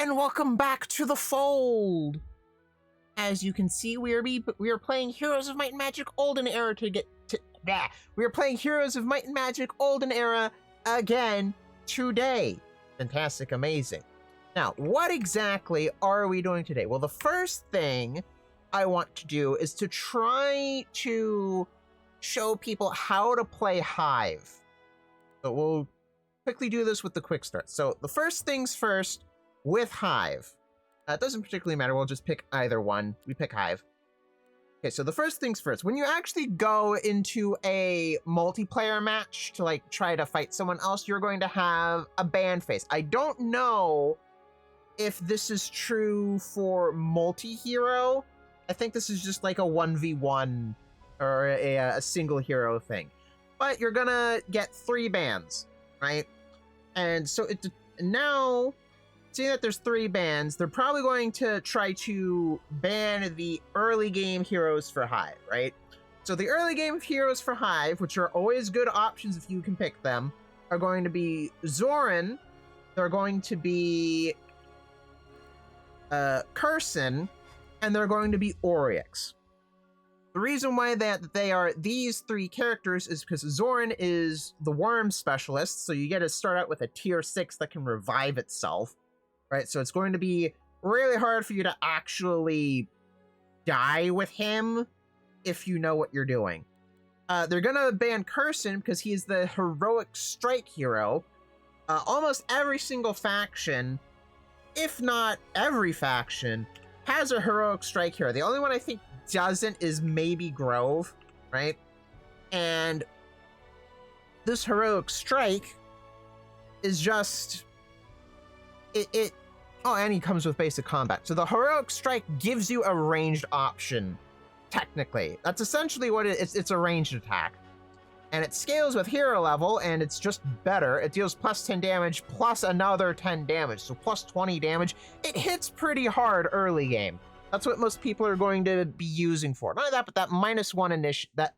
and welcome back to the fold. As you can see, we are playing Heroes of Might and Magic Olden Era we are playing Heroes of Might and Magic Olden Era again today. Fantastic, amazing. Now, what exactly are we doing today? Well, the first thing I want to do is to try to show people how to play Hive. So we'll quickly do this with the quick start. So the first things first with Hive. It doesn't particularly matter. We'll just pick either one. We pick Hive. Okay, so the first things first. When you actually go into a multiplayer match to like try to fight someone else, you're going to have a ban phase. I don't know if this is true for multi-hero. I think this is just like a 1v1 or a single hero thing. But you're gonna get 3 bans, right? And so now, seeing that there's 3 bans, they're probably going to try to ban the early game heroes for Hive, right? So the early game heroes for Hive, which are always good options if you can pick them, are going to be Zoran, they're going to be Curson, and they're going to be Oryx. The reason why they are these 3 characters is because Zoran is the worm specialist, so you get to start out with a tier 6 that can revive itself, right? So it's going to be really hard for you to actually die with him if you know what you're doing. They're gonna ban Curson because he's the heroic strike hero. Almost every single faction, if not every faction, has a heroic strike hero. The only one I think doesn't is maybe Grove, right? And this heroic strike is just oh, and he comes with basic combat. So the heroic strike gives you a ranged option, technically. That's essentially what it is. It's a ranged attack. And it scales with hero level, and it's just better. It deals plus 10 damage, plus another 10 damage, so plus 20 damage. It hits pretty hard early game. That's what most people are going to be using for. Not only that, but that -1 initiative, that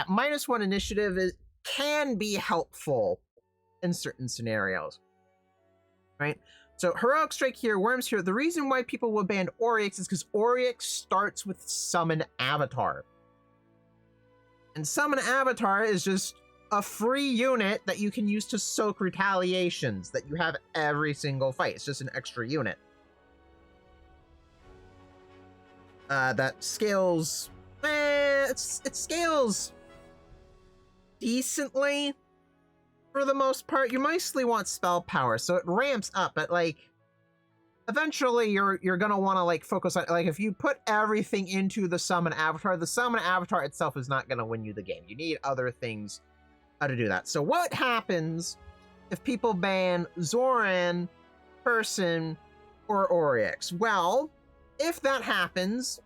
-1 initiative can be helpful in certain scenarios, right? So heroic strike here, worms here. The reason why people will ban Oryx is because Oryx starts with summon avatar. And summon avatar is just a free unit that you can use to soak retaliations that you have every single fight. It's just an extra unit. That scales, it scales decently for the most part. You mostly want spell power, so it ramps up, but like eventually you're gonna want to like focus on, like, if you put everything into the summon avatar itself is not gonna win you the game. You need other things to do that. So what happens if people ban Zoran, Curson, or Oryx? Well, if that happens,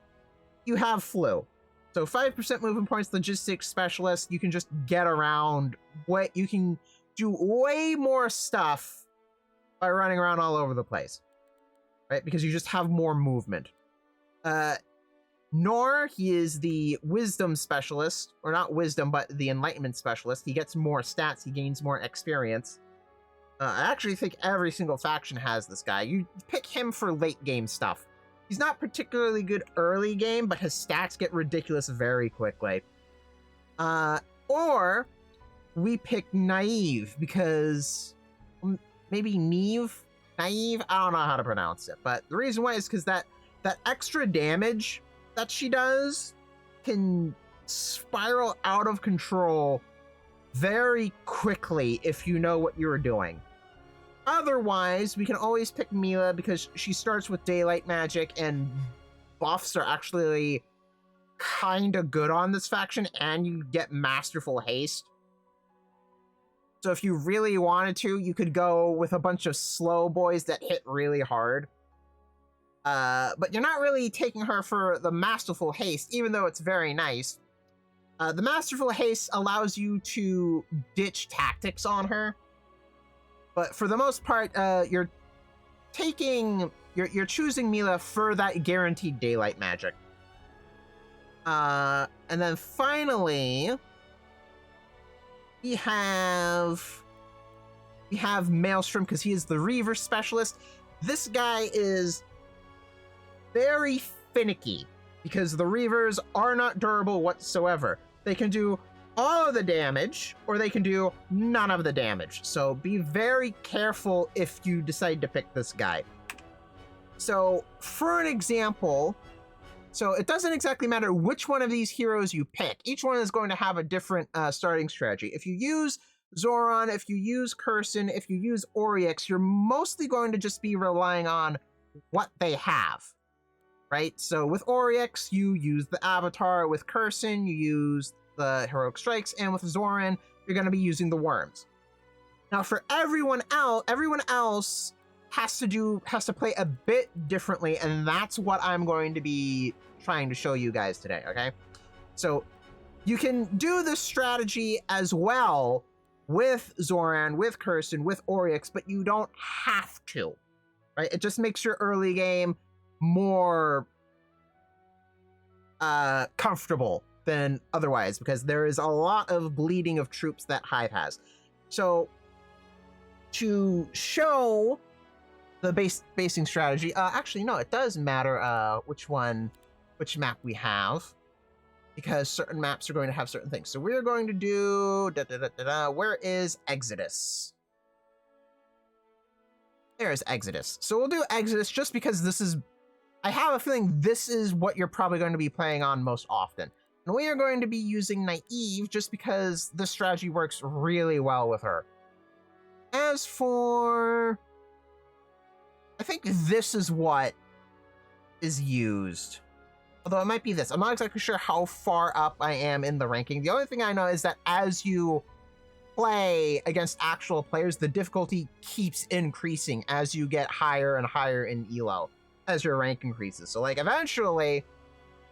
you have flu. So 5% movement points, logistics specialist, you can just get around. You can do way more stuff by running around all over the place, right? Because you just have more movement. Nor, he is the wisdom specialist, or not wisdom, but the enlightenment specialist. He gets more stats, he gains more experience. I actually think every single faction has this guy. You pick him for late game stuff. He's not particularly good early game, but his stats get ridiculous very quickly. Or we pick Naive, because maybe Naive? I don't know how to pronounce it, but the reason why is because that extra damage that she does can spiral out of control very quickly if you know what you're doing. Otherwise, we can always pick Mila because she starts with daylight magic, and buffs are actually kind of good on this faction, and you get masterful haste. So if you really wanted to, you could go with a bunch of slow boys that hit really hard. But you're not really taking her for the masterful haste, even though it's very nice. The masterful haste allows you to ditch tactics on her. But for the most part, you're choosing Mila for that guaranteed daylight magic. And then finally, we have Maelstrom, because he is the Reaver specialist. this guy is very finicky because the Reavers are not durable whatsoever. They can do all of the damage, or they can do none of the damage. So be very careful if you decide to pick this guy. So for an example, so it doesn't exactly matter which one of these heroes you pick. Each one is going to have a different starting strategy. If you use Zoran, if you use Curson, if you use Oryx, you're mostly going to just be relying on what they have, right? So with Oryx, you use the Avatar. With Curson, you use the Heroic Strikes. And with Zoran, you're going to be using the Worms. Now for everyone else has to play a bit differently, and that's what I'm going to be trying to show you guys today, okay? So you can do this strategy as well with Zoran, with Curson, with Oryx, but you don't have to, right? It just makes your early game more comfortable than otherwise, because there is a lot of bleeding of troops that Hive has. So to show the basing strategy, actually no, it does matter which map we have, because certain maps are going to have certain things. So we're going to do where is Exodus? There's Exodus. So we'll do Exodus just because this is, I have a feeling this is what you're probably going to be playing on most often. And we are going to be using Naive just because this strategy works really well with her. As for, I think this is what is used. Although it might be this. I'm not exactly sure how far up I am in the ranking. The only thing I know is that as you play against actual players, the difficulty keeps increasing as you get higher and higher in elo, as your rank increases. So like eventually,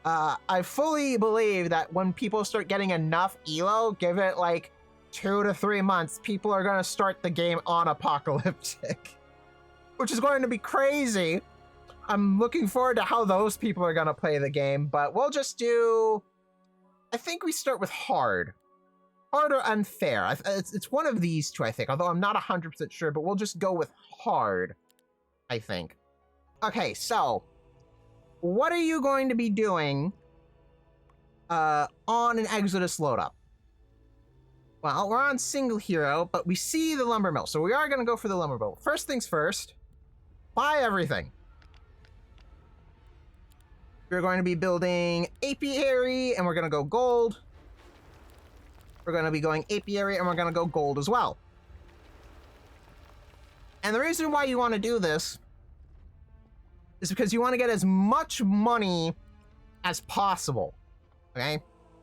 I fully believe that when people start getting enough elo, give it like 2 to 3 months, people are going to start the game on apocalyptic, which is going to be crazy. I'm looking forward to how those people are going to play the game, but we'll just do, I think we start with hard. Hard or unfair. It's one of these two, I think, although I'm not 100% sure, but we'll just go with hard, I think. Okay, so what are you going to be doing on an Exodus load up? Well, we're on single hero, but we see the lumber mill, so we are going to go for the lumber mill. First things first, buy everything. We're going to be building apiary, and we're going to go gold. We're going to be going apiary, and we're going to go gold as well. And the reason why you want to do this is because you want to get as much money as possible, okay?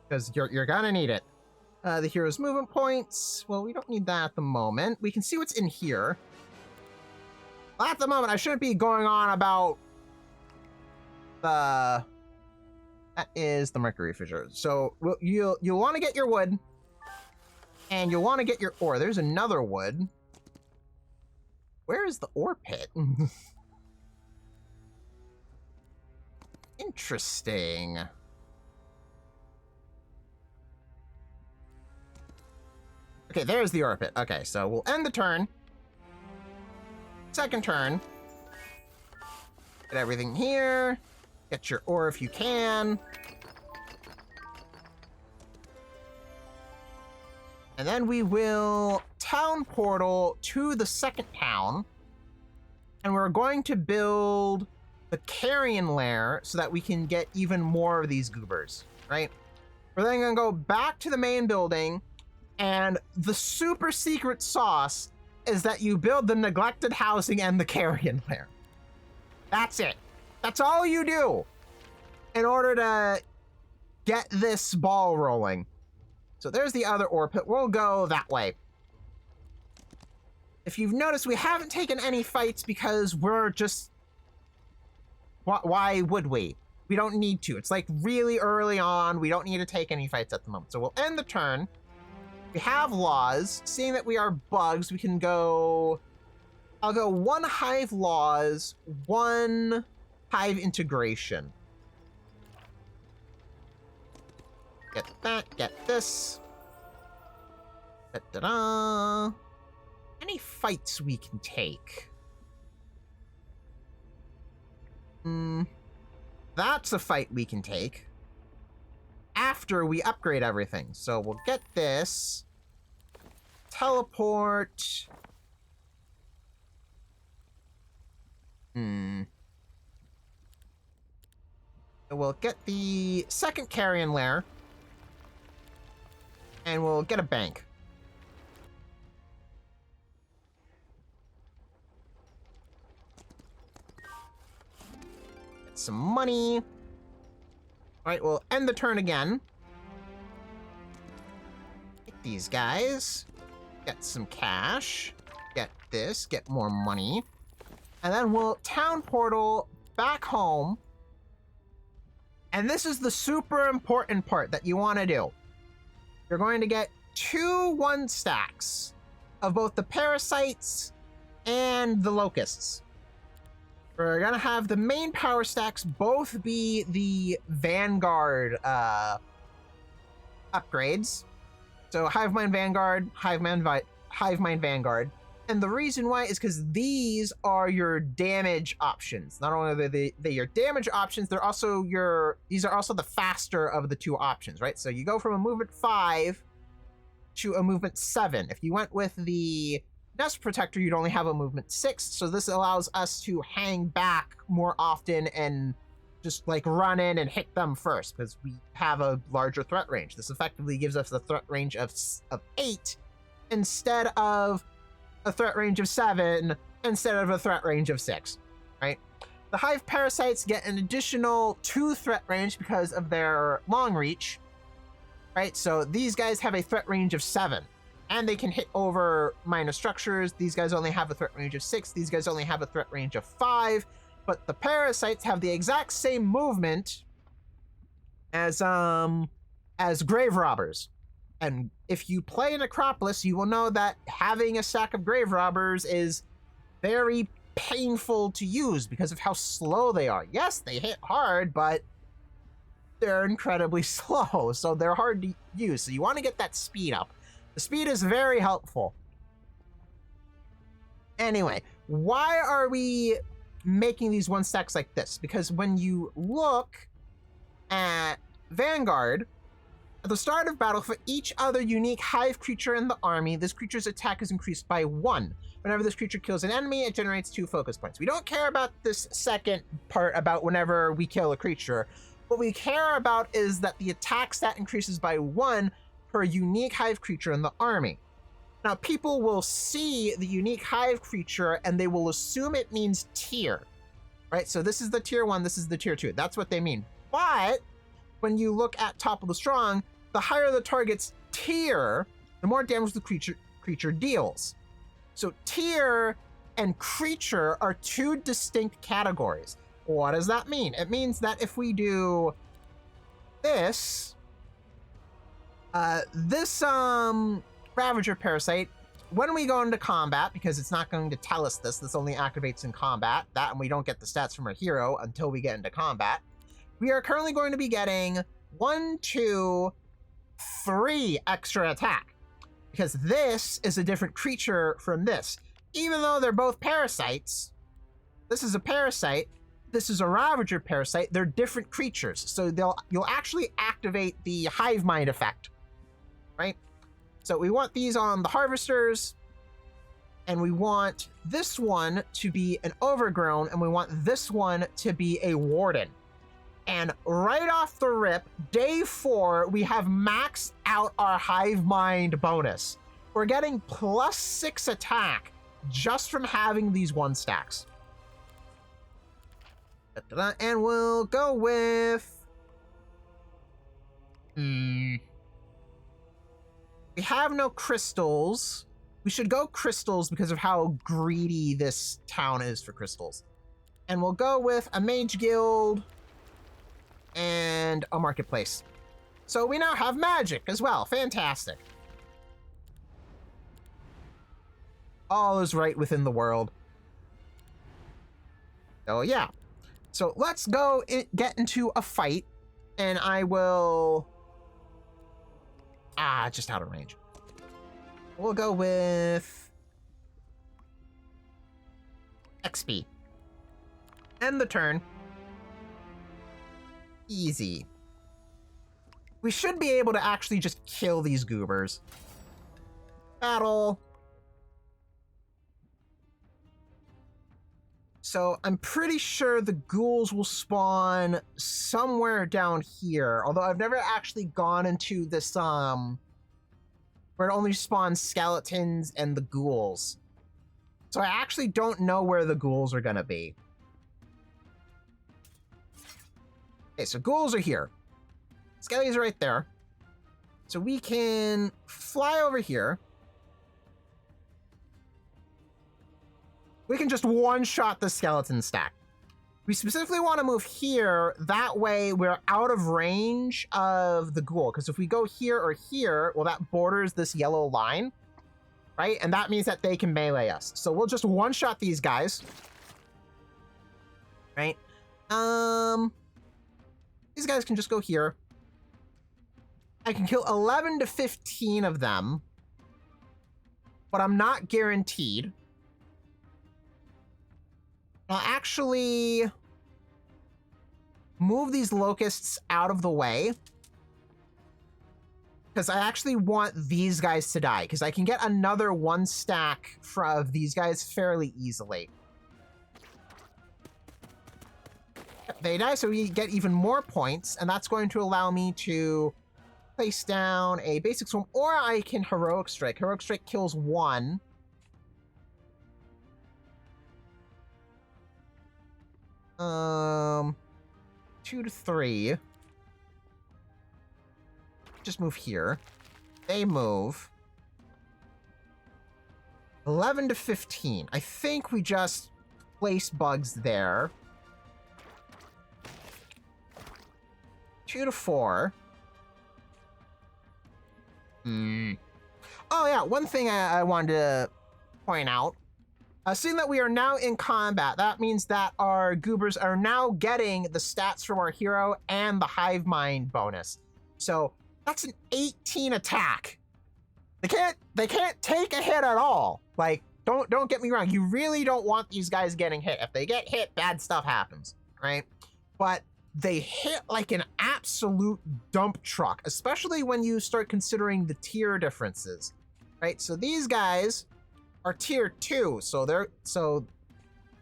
Because you're going to need it. The hero's movement points, well, we don't need that at the moment. We can see what's in here. Well, at the moment, I shouldn't be going on about that is the mercury fissure. So you'll want to get your wood, and you'll want to get your ore. There's another wood. Where is the ore pit? Interesting. Okay, there's the ore pit. Okay, so we'll end the turn. Second turn. Get everything here. Get your ore if you can. And then we will town portal to the second town. And we're going to build the carrion lair so that we can get even more of these goobers, right? We're then going to go back to the main building, and the super secret sauce is that you build the neglected housing and the carrion lair. That's it. That's all you do in order to get this ball rolling. So there's the other ore pit. We'll go that way. If you've noticed, we haven't taken any fights because we're just... Why would we? We don't need to. It's like really early on. We don't need to take any fights at the moment. So we'll end the turn. We have laws. Seeing that we are bugs, we can go... I'll go 1 Hive laws, 1 Hive integration. Get that, get this. Da-da-da. Any fights we can take? That's a fight we can take after we upgrade everything. So we'll get this. Teleport. We'll get the second carrion lair. And we'll get a bank. Get some money. Alright, we'll end the turn again. Get these guys. Get some cash. Get this. Get more money. And then we'll town portal back home. And this is the super important part that you want to do. You're going to get 2 1-stacks of both the parasites and the locusts. We're going to have the main power stacks both be the Vanguard upgrades. So Hive Mind Vanguard, Hive Mind Vanguard. And the reason why is because these are your damage options. Not only are they your damage options, these are also the faster of the 2 options, right? So you go from a movement 5 to a movement 7. If you went with the Nest Protector, you'd only have a movement 6. So this allows us to hang back more often and just like run in and hit them first because we have a larger threat range. This effectively gives us a threat range of 8 instead of a threat range of 7 instead of a threat range of 6, right? The Hive Parasites get an additional 2 threat range because of their long reach, right? So these guys have a threat range of 7, and they can hit over minor structures. These guys only have a threat range of 6. These guys only have a threat range of 5, but the Parasites have the exact same movement as Grave Robbers. And if you play Necropolis, you will know that having a stack of Grave Robbers is very painful to use because of how slow they are. Yes, they hit hard, but they're incredibly slow, so they're hard to use. So you want to get that speed up. The speed is very helpful. Anyway, why are we making these 1-stacks like this? Because when you look at Vanguard, at the start of battle, for each other unique Hive creature in the army, this creature's attack is increased by 1. Whenever this creature kills an enemy, it generates 2 focus points. We don't care about this second part about whenever we kill a creature. What we care about is that the attack stat increases by 1 per unique Hive creature in the army. Now, people will see the unique Hive creature and they will assume it means tier, right? So this is the tier 1, this is the tier 2. That's what they mean. But when you look at Top of the Strong, the higher the target's tier, the more damage the creature deals. So tier and creature are 2 distinct categories. What does that mean? It means that if we do this, Ravager Parasite, when we go into combat, because it's not going to tell us this only activates in combat, that and we don't get the stats from our hero until we get into combat, we are currently going to be getting 1, 2, 3 extra attack. Because this is a different creature from this. Even though they're both parasites, this is a parasite, this is a Ravager Parasite, they're different creatures. So you'll actually activate the Hive Mind effect, right? So we want these on the Harvesters, and we want this one to be an Overgrown, and we want this one to be a Warden. And right off the rip, day 4, we have maxed out our Hive Mind bonus. We're getting +6 attack just from having these 1-stacks. And we'll go with... We have no crystals. We should go crystals because of how greedy this town is for crystals. And we'll go with a Mage Guild and a marketplace. So we now have magic as well. Fantastic. All is right within the world. So yeah. So let's go get into a fight, and I will... just out of range. We'll go with XP. End the turn. Easy. We should be able to actually just kill these goobers. Battle. So I'm pretty sure the ghouls will spawn somewhere down here. Although I've never actually gone into this, where it only spawns skeletons and the ghouls. So I actually don't know where the ghouls are gonna be. Okay, so ghouls are here. Skellies are right there. So we can fly over here. We can just one-shot the skeleton stack. We specifically want to move here. That way we're out of range of the ghoul. Because if we go here or here, well, that borders this yellow line, right? And that means that they can melee us. So we'll just one-shot these guys. Right? These guys can just go here. I can kill 11 to 15 of them. But I'm not guaranteed. I'll actually move these locusts out of the way. Because I actually want these guys to die. Because I can get another one stack of these guys fairly easily. They die, so we get even more points. And that's going to allow me to place down a basic swarm. Or I can heroic strike. Heroic strike kills one. Two to three. Just move here. They move. 11 to 15. I think we just place bugs there. 2 to 4. Oh yeah, one thing I wanted to point out. Seeing that we are now in combat, that means that our goobers are now getting the stats from our hero and the hive mind bonus. So that's an 18 attack. They can't take a hit at all. Like, don't get me wrong. You really don't want these guys getting hit. If they get hit, bad stuff happens, right? But they hit like an absolute dump truck, especially when you start considering the tier differences, right? So these guys are tier 2, so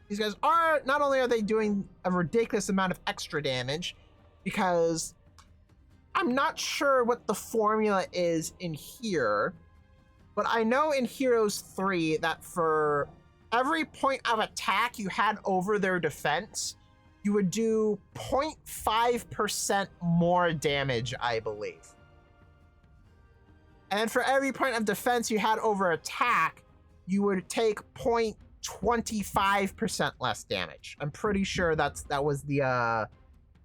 these guys are, not only are they doing a ridiculous amount of extra damage, because I'm not sure what the formula is in here, but I know in Heroes 3 that for every point of attack you had over their defense, you would do 0.5% more damage, I believe. And for every point of defense you had over attack, you would take 0.25% less damage. I'm pretty sure that was the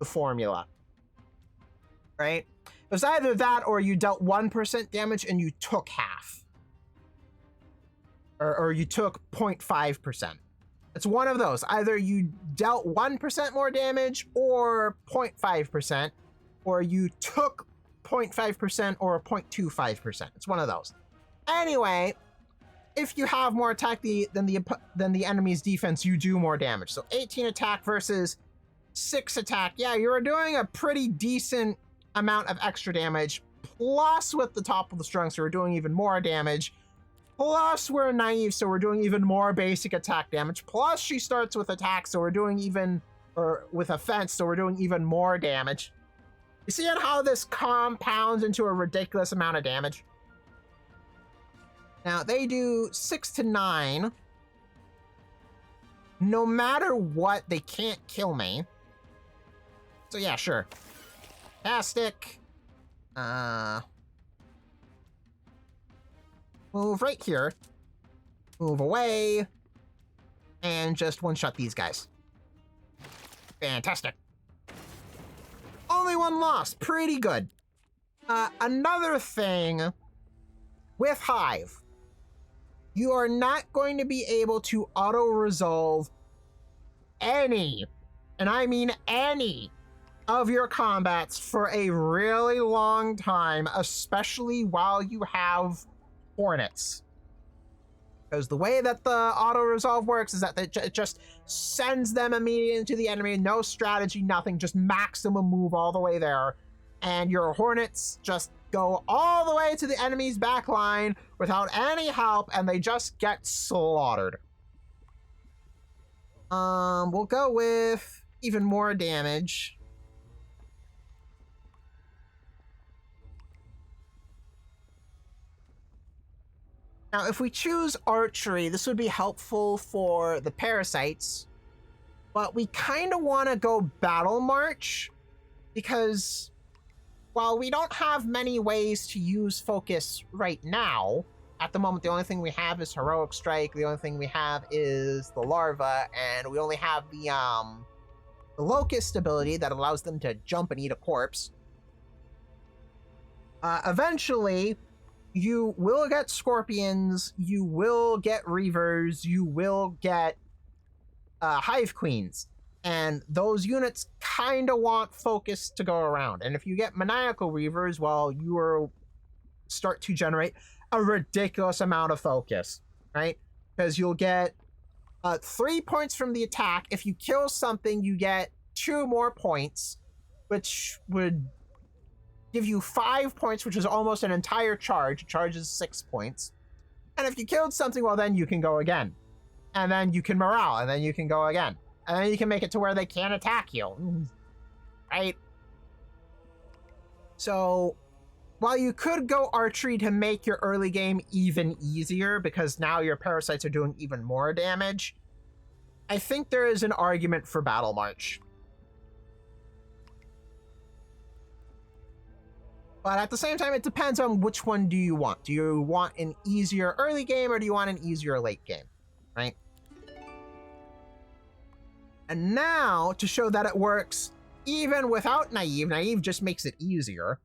formula, right? It was either that or you dealt 1% damage and you took half, or you took 0.5%. It's one of those. Either you dealt 1% more damage or 0.5%, or you took 0.5% or 0.25%. It's one of those. Anyway, if you have more attack than the enemy's defense, you do more damage. So 18 attack versus 6 attack. Yeah, you're doing a pretty decent amount of extra damage. Plus, with the top of the strung, so we're doing even more damage. Plus, we're naive, so we're doing even more basic attack damage. Plus, she starts with attack, so we're doing with offense, so we're doing even more damage. You see how this compounds into a ridiculous amount of damage? Now, they do 6 to 9. No matter what, they can't kill me. So yeah, sure. Fantastic. Move right here. Move away. And just one-shot these guys. Fantastic. Only one loss. Pretty good. Another thing with Hive. You are not going to be able to auto-resolve any, and I mean any, of your combats for a really long time, especially while you have Hornets. Because the way that the auto resolve works is that it just sends them immediately into the enemy, no strategy, nothing, just maximum move all the way there. And your Hornets just go all the way to the enemy's back line without any help, and they just get slaughtered. We'll go with even more damage. Now, if we choose archery, this would be helpful for the parasites, but we kind of want to go battle march because while we don't have many ways to use focus right now, at the moment the only thing we have is heroic strike, the only thing we have is the larva, and we only have the locust ability that allows them to jump and eat a corpse. Eventually, you will get scorpions, you will get reavers, you will get hive queens, and those units kind of want focus to go around. And if you get maniacal reavers, well, you will start to generate a ridiculous amount of focus, right? Because you'll get 3 points from the attack. If you kill something, you get 2 more points, which would give you 5 points, which is almost an entire charge. Charge is 6 points. And if you killed something, well, then you can go again. And then you can morale, and then you can go again. And then you can make it to where they can't attack you. Right? So, while you could go archery to make your early game even easier, because now your parasites are doing even more damage, I think there is an argument for Battle March. But at the same time, it depends on which one do you want. Do you want an easier early game or do you want an easier late game, right? And now, to show that it works even without Naive, Naive just makes it easier.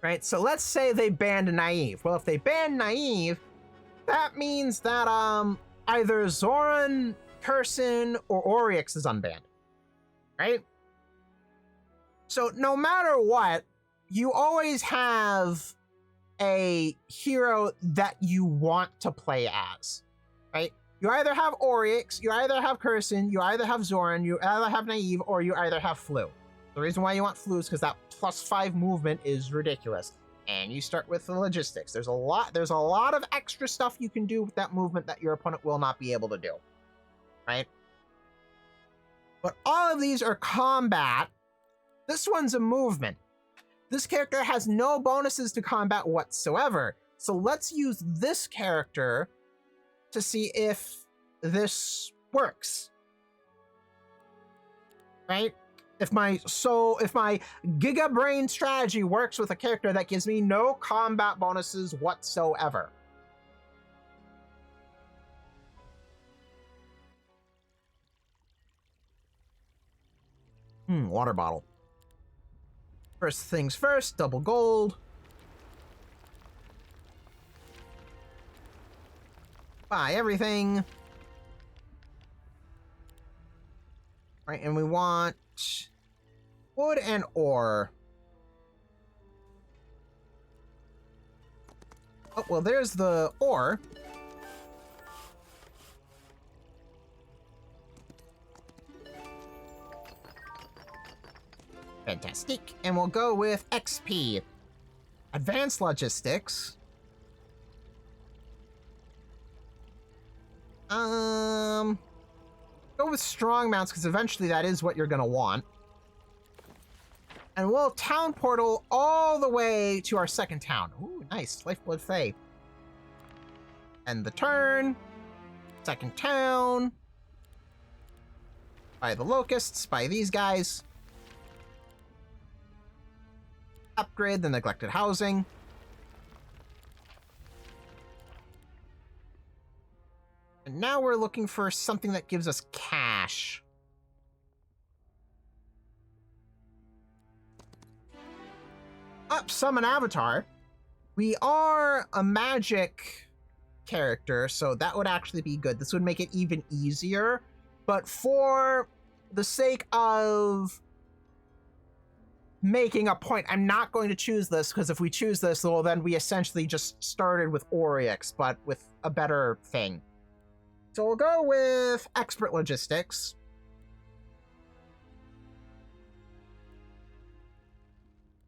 Right, so let's say they banned Naive. Well, if they ban Naive, that means that either Zoran, Curson, or Oryx is unbanned, right? So no matter what, you always have a hero that you want to play as, right? You either have Oryx, you either have Curson, you either have Zoran, you either have Naive, or you either have Flu. The reason why you want Flu is because that +5 movement is ridiculous. And you start with the logistics. There's a lot of extra stuff you can do with that movement that your opponent will not be able to do, right? But all of these are combat. This one's a movement. This character has no bonuses to combat whatsoever. So let's use this character to see if this works. Right? If my Giga Brain strategy works with a character that gives me no combat bonuses whatsoever. Water bottle. First things first, double gold. Buy everything. Right, and we want wood and ore. Oh, well, there's the ore. Fantastic. And we'll go with XP. Advanced logistics. Go with strong mounts, because eventually that is what you're gonna want. And we'll town portal all the way to our second town. Ooh, nice. Lifeblood Fae. End the turn. Second town. Buy the locusts. Buy these guys. Upgrade the neglected housing. And now we're looking for something that gives us cash. Summon Avatar. We are a magic character, so that would actually be good. This would make it even easier. But for the sake of making a point. I'm not going to choose this, because if we choose this, well, then we essentially just started with Oryx, but with a better thing. So we'll go with Expert Logistics.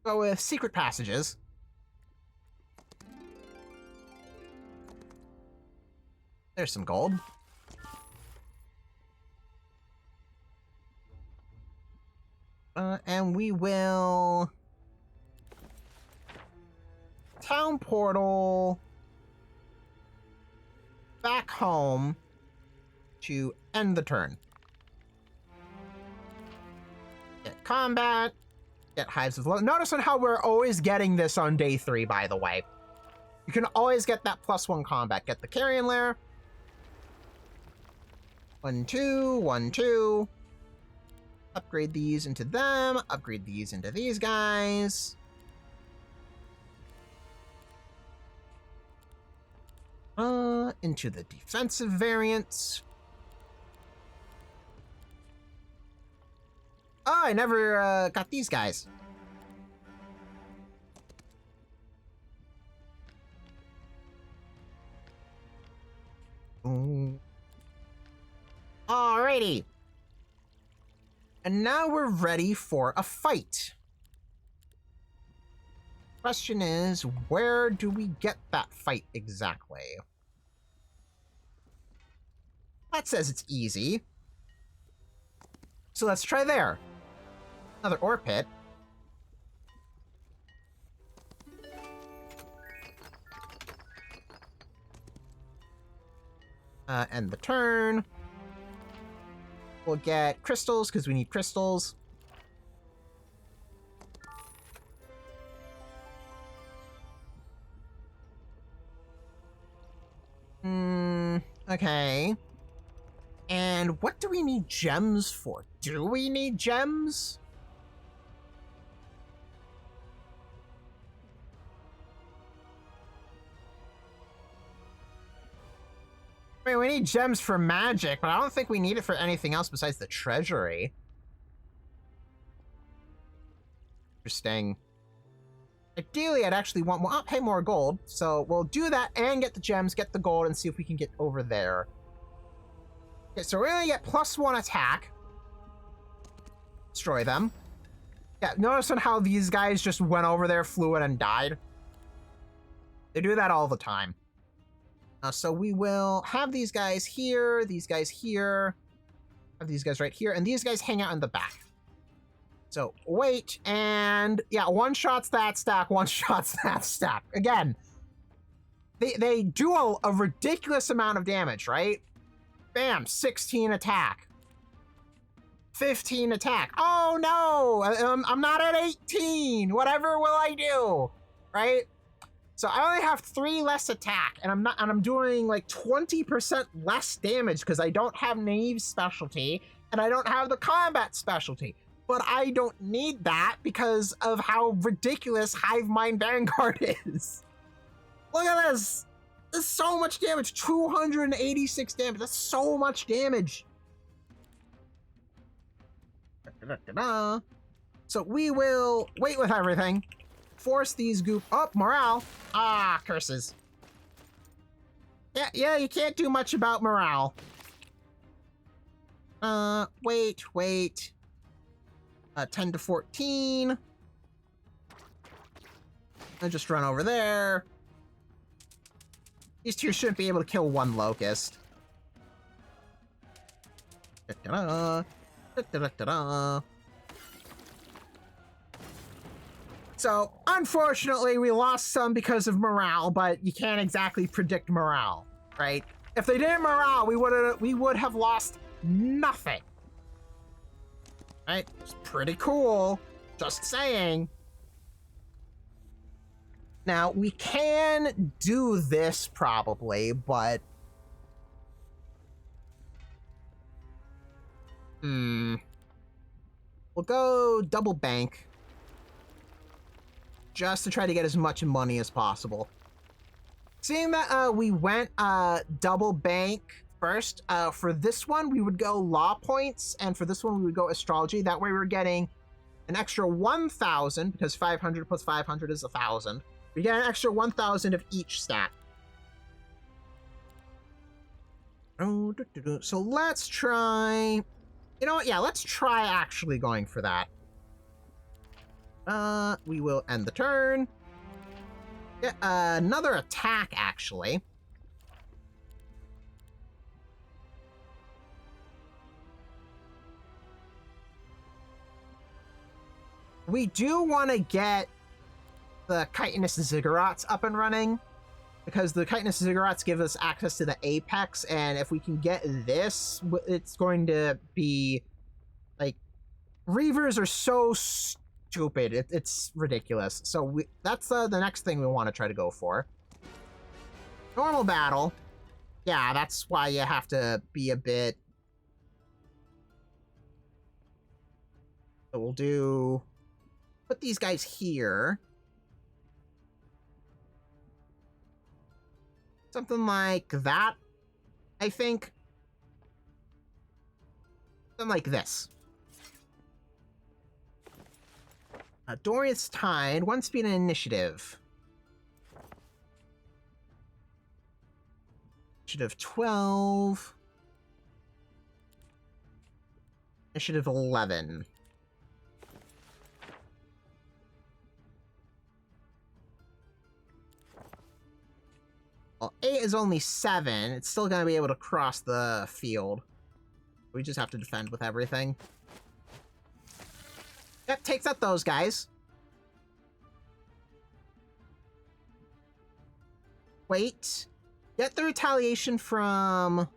Go with Secret Passages. There's some gold. And we will... Town Portal... Back home to end the turn. Get combat. Get Hives of Low. Notice on how we're always getting this on day 3, by the way. You can always get that +1 combat. Get the Carrion Lair. 1, 2, 1, 2. Upgrade these into them. Upgrade these into these guys. Into the defensive variants. Oh, I never got these guys. Ooh. Alrighty. And now we're ready for a fight. Question is, where do we get that fight exactly? That says it's easy. So let's try there. Another ore pit. End the turn. We'll get crystals, because we need crystals. Okay. And what do we need gems for? Do we need gems? I mean, we need gems for magic, but I don't think we need it for anything else besides the treasury. Interesting. Ideally, I'd actually want more. I'll pay more gold, so we'll do that and get the gems, get the gold, and see if we can get over there. Okay, so we're gonna get +1 attack. Destroy them. Yeah, notice on how these guys just went over there, flew in, and died. They do that all the time. So we will have these guys here, have these guys right here, and these guys hang out in the back. So wait, and yeah, one shot's that stack, one shot's that stack. Again, they do a ridiculous amount of damage, right? Bam, 16 attack. 15 attack. Oh no, I'm not at 18. Whatever will I do, right? So I only have 3 less attack, and I'm doing like 20% less damage because I don't have Naive's specialty and I don't have the combat specialty. But I don't need that because of how ridiculous Hive Mind Vanguard is. Look at this. There's so much damage. 286 damage. That's so much damage. So we will wait with everything. Force these goop up. Morale. Ah, curses. Yeah, you can't do much about morale. Wait. 10 to 14. I'll just run over there. These two shouldn't be able to kill one locust. So, unfortunately, we lost some because of morale, but you can't exactly predict morale, right? If they didn't morale, we would have lost nothing. Right? It's pretty cool. Just saying. Now, we can do this probably, but... We'll go double bank. Just to try to get as much money as possible. Seeing that we went double bank first, for this one we would go law points, and for this one we would go astrology. That way we're getting an extra 1,000, because 500 plus 500 is 1,000. We get an extra 1,000 of each stat. So let's try... You know what? Yeah, let's try actually going for that. We will end the turn. Get another attack, actually. We do want to get the chitinous ziggurats up and running, because the chitinous ziggurats give us access to the apex, and if we can get this, it's going to be like, Reavers are so stupid, it's ridiculous. So that's the next thing we want to try to go for. Normal battle. Yeah, that's why you have to be a bit... So we'll do... Put these guys here. Something like that, I think. Something like this. Doria's Tide, 1 speed and initiative. Initiative 12. Initiative 11. Well, 8 is only 7. It's still going to be able to cross the field. We just have to defend with everything. Yep, takes out those guys. Wait. Get the retaliation from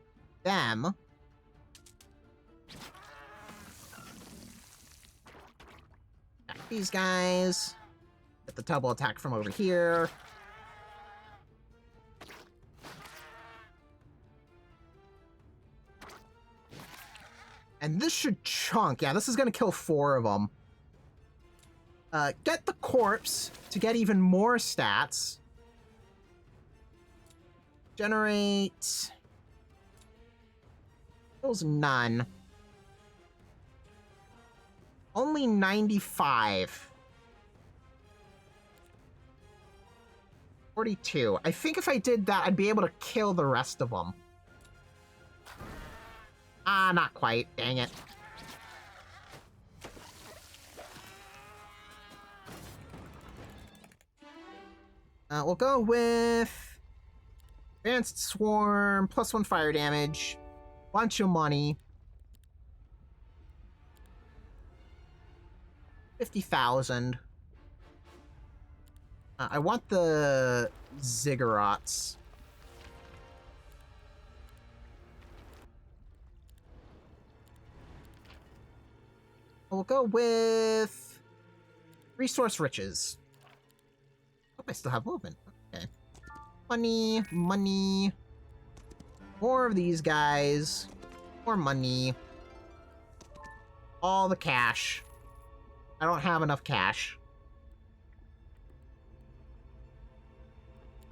them. Attack these guys. Get the double attack from over here. And this should chunk. Yeah, this is going to kill 4 of them. Get the corpse to get even more stats. Generate... Kills none. Only 95. 42. I think if I did that, I'd be able to kill the rest of them. Ah, not quite. Dang it. We'll go with Advanced Swarm, +1 fire damage, bunch of money. 50,000. I want the ziggurats. We'll go with Resource Riches. Hope I still have movement. Okay. Money, money. More of these guys. More money. All the cash. I don't have enough cash.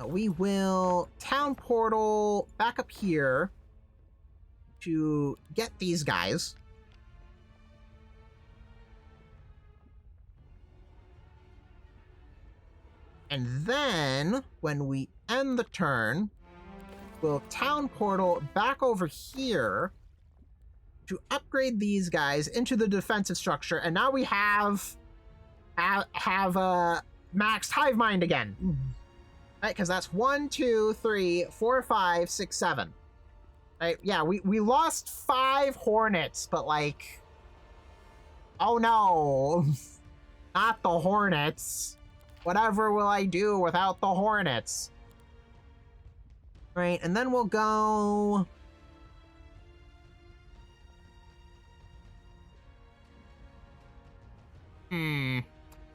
We will town portal back up here to get these guys. And then, when we end the turn, we'll town portal back over here to upgrade these guys into the defensive structure. And now we have maxed Hive Mind again. Right, because that's 1, 2, 3, 4, 5, 6, 7. Right, yeah, we lost 5 Hornets, but like... Oh no! Not the Hornets. Whatever will I do without the Hornets? Right, and then we'll go...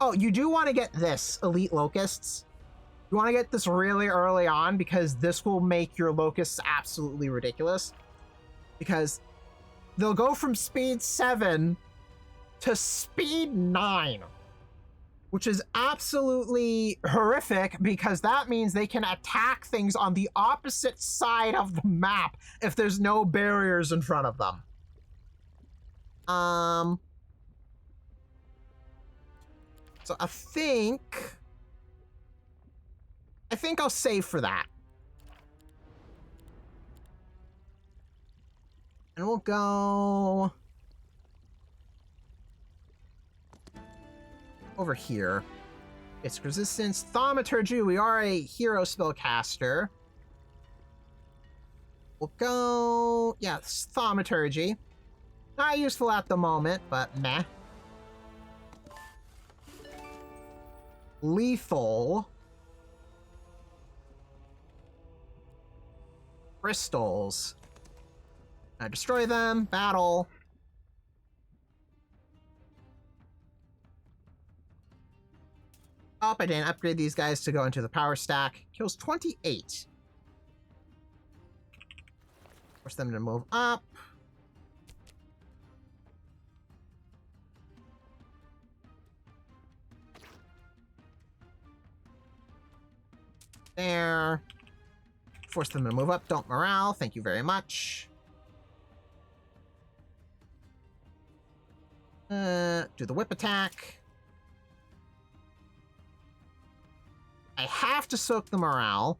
Oh, you do want to get this, Elite Locusts. You want to get this really early on, because this will make your Locusts absolutely ridiculous. Because they'll go from speed 7 to speed 9. Which is absolutely horrific, because that means they can attack things on the opposite side of the map if there's no barriers in front of them. So I think I'll save for that. And we'll go over here. It's resistance, thaumaturgy. We are a hero spellcaster. We'll go, yeah, thaumaturgy. Not useful at the moment, but meh. Lethal. Crystals. Destroy them. Battle. Oh, I didn't upgrade these guys to go into the power stack. Kills 28. Force them to move up. There. Force them to move up. Don't morale. Thank you very much. Do the whip attack. I have to soak the morale.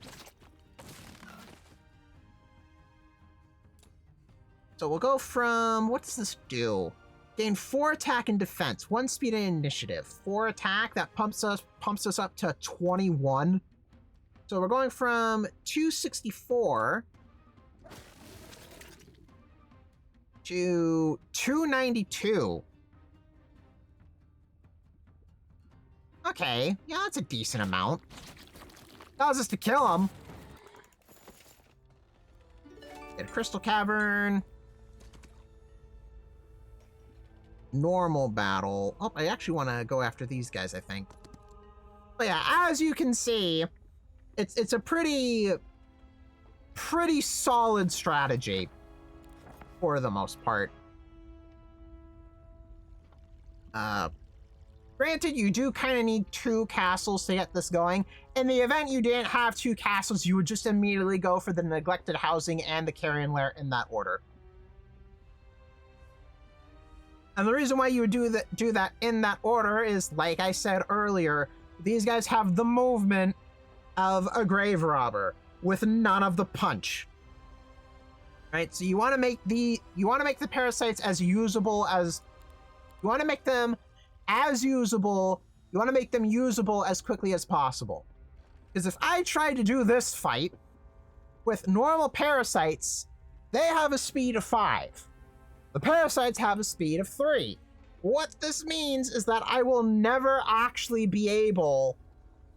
So we'll go from, what does this do? Gain 4 attack and defense, 1 speed and initiative. 4 attack, that pumps us up to 21. So we're going from 264 to 292. Okay, yeah, that's a decent amount. Allows us to kill him. Get a crystal cavern. Normal battle. Oh, I actually want to go after these guys, I think. But yeah, as you can see, it's a pretty solid strategy for the most part. Granted, you do kind of need 2 castles to get this going. In the event you didn't have 2 castles, you would just immediately go for the neglected housing and the carrion lair in that order. And the reason why you would do that in that order is, like I said earlier, these guys have the movement of a grave robber with none of the punch. Right? So you want to make the parasites as usable as you want to make them usable as quickly as possible. Because if I try to do this fight with normal parasites, they have a speed of 5. The parasites have a speed of 3. What this means is that I will never actually be able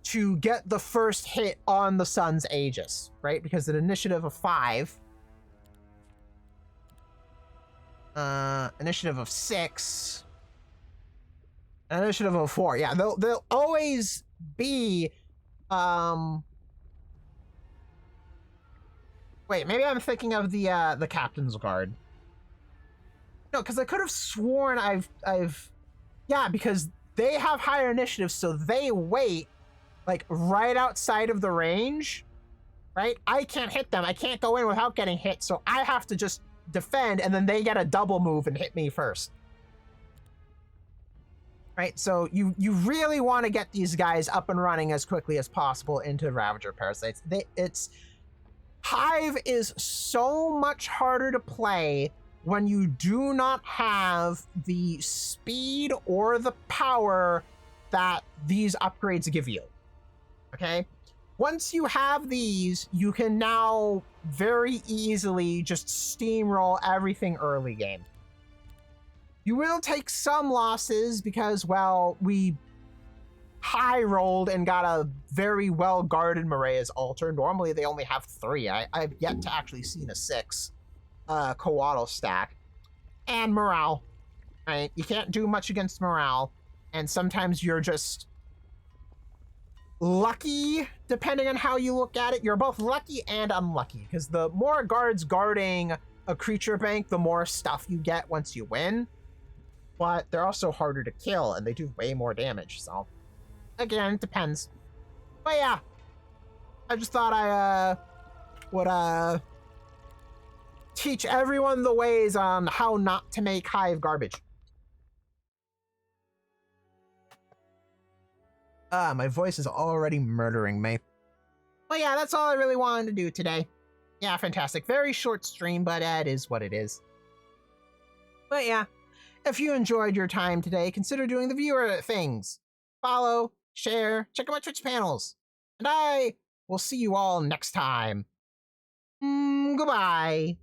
to get the first hit on the sun's Aegis, right? Because an initiative of 5, initiative of 6, initiative of 4. Yeah, they'll always be, wait, maybe I'm thinking of the Captain's Guard. No, because I could have sworn yeah, because they have higher initiatives, so they wait, like, right outside of the range, right? I can't hit them. I can't go in without getting hit, so I have to just defend, and then they get a double move and hit me first. Right, so you really want to get these guys up and running as quickly as possible into Ravager Parasites. Hive is so much harder to play when you do not have the speed or the power that these upgrades give you. Okay? Once you have these, you can now very easily just steamroll everything early game. You will take some losses because, well, we high rolled and got a very well guarded Morea's altar. Normally they only have 3. I've yet to actually seen a 6 Coatl stack. And morale, right? You can't do much against morale, and sometimes you're just lucky, depending on how you look at it. You're both lucky and unlucky, because the more guards guarding a creature bank, the more stuff you get once you win. But they're also harder to kill, and they do way more damage, so again, it depends. But yeah, I just thought I would teach everyone the ways on how not to make Hive garbage. My voice is already murdering me. But yeah, that's all I really wanted to do today. Yeah, fantastic. Very short stream, but it is what it is. But yeah, if you enjoyed your time today, consider doing the viewer things. Follow, share, check out my Twitch panels. And I will see you all next time. Goodbye.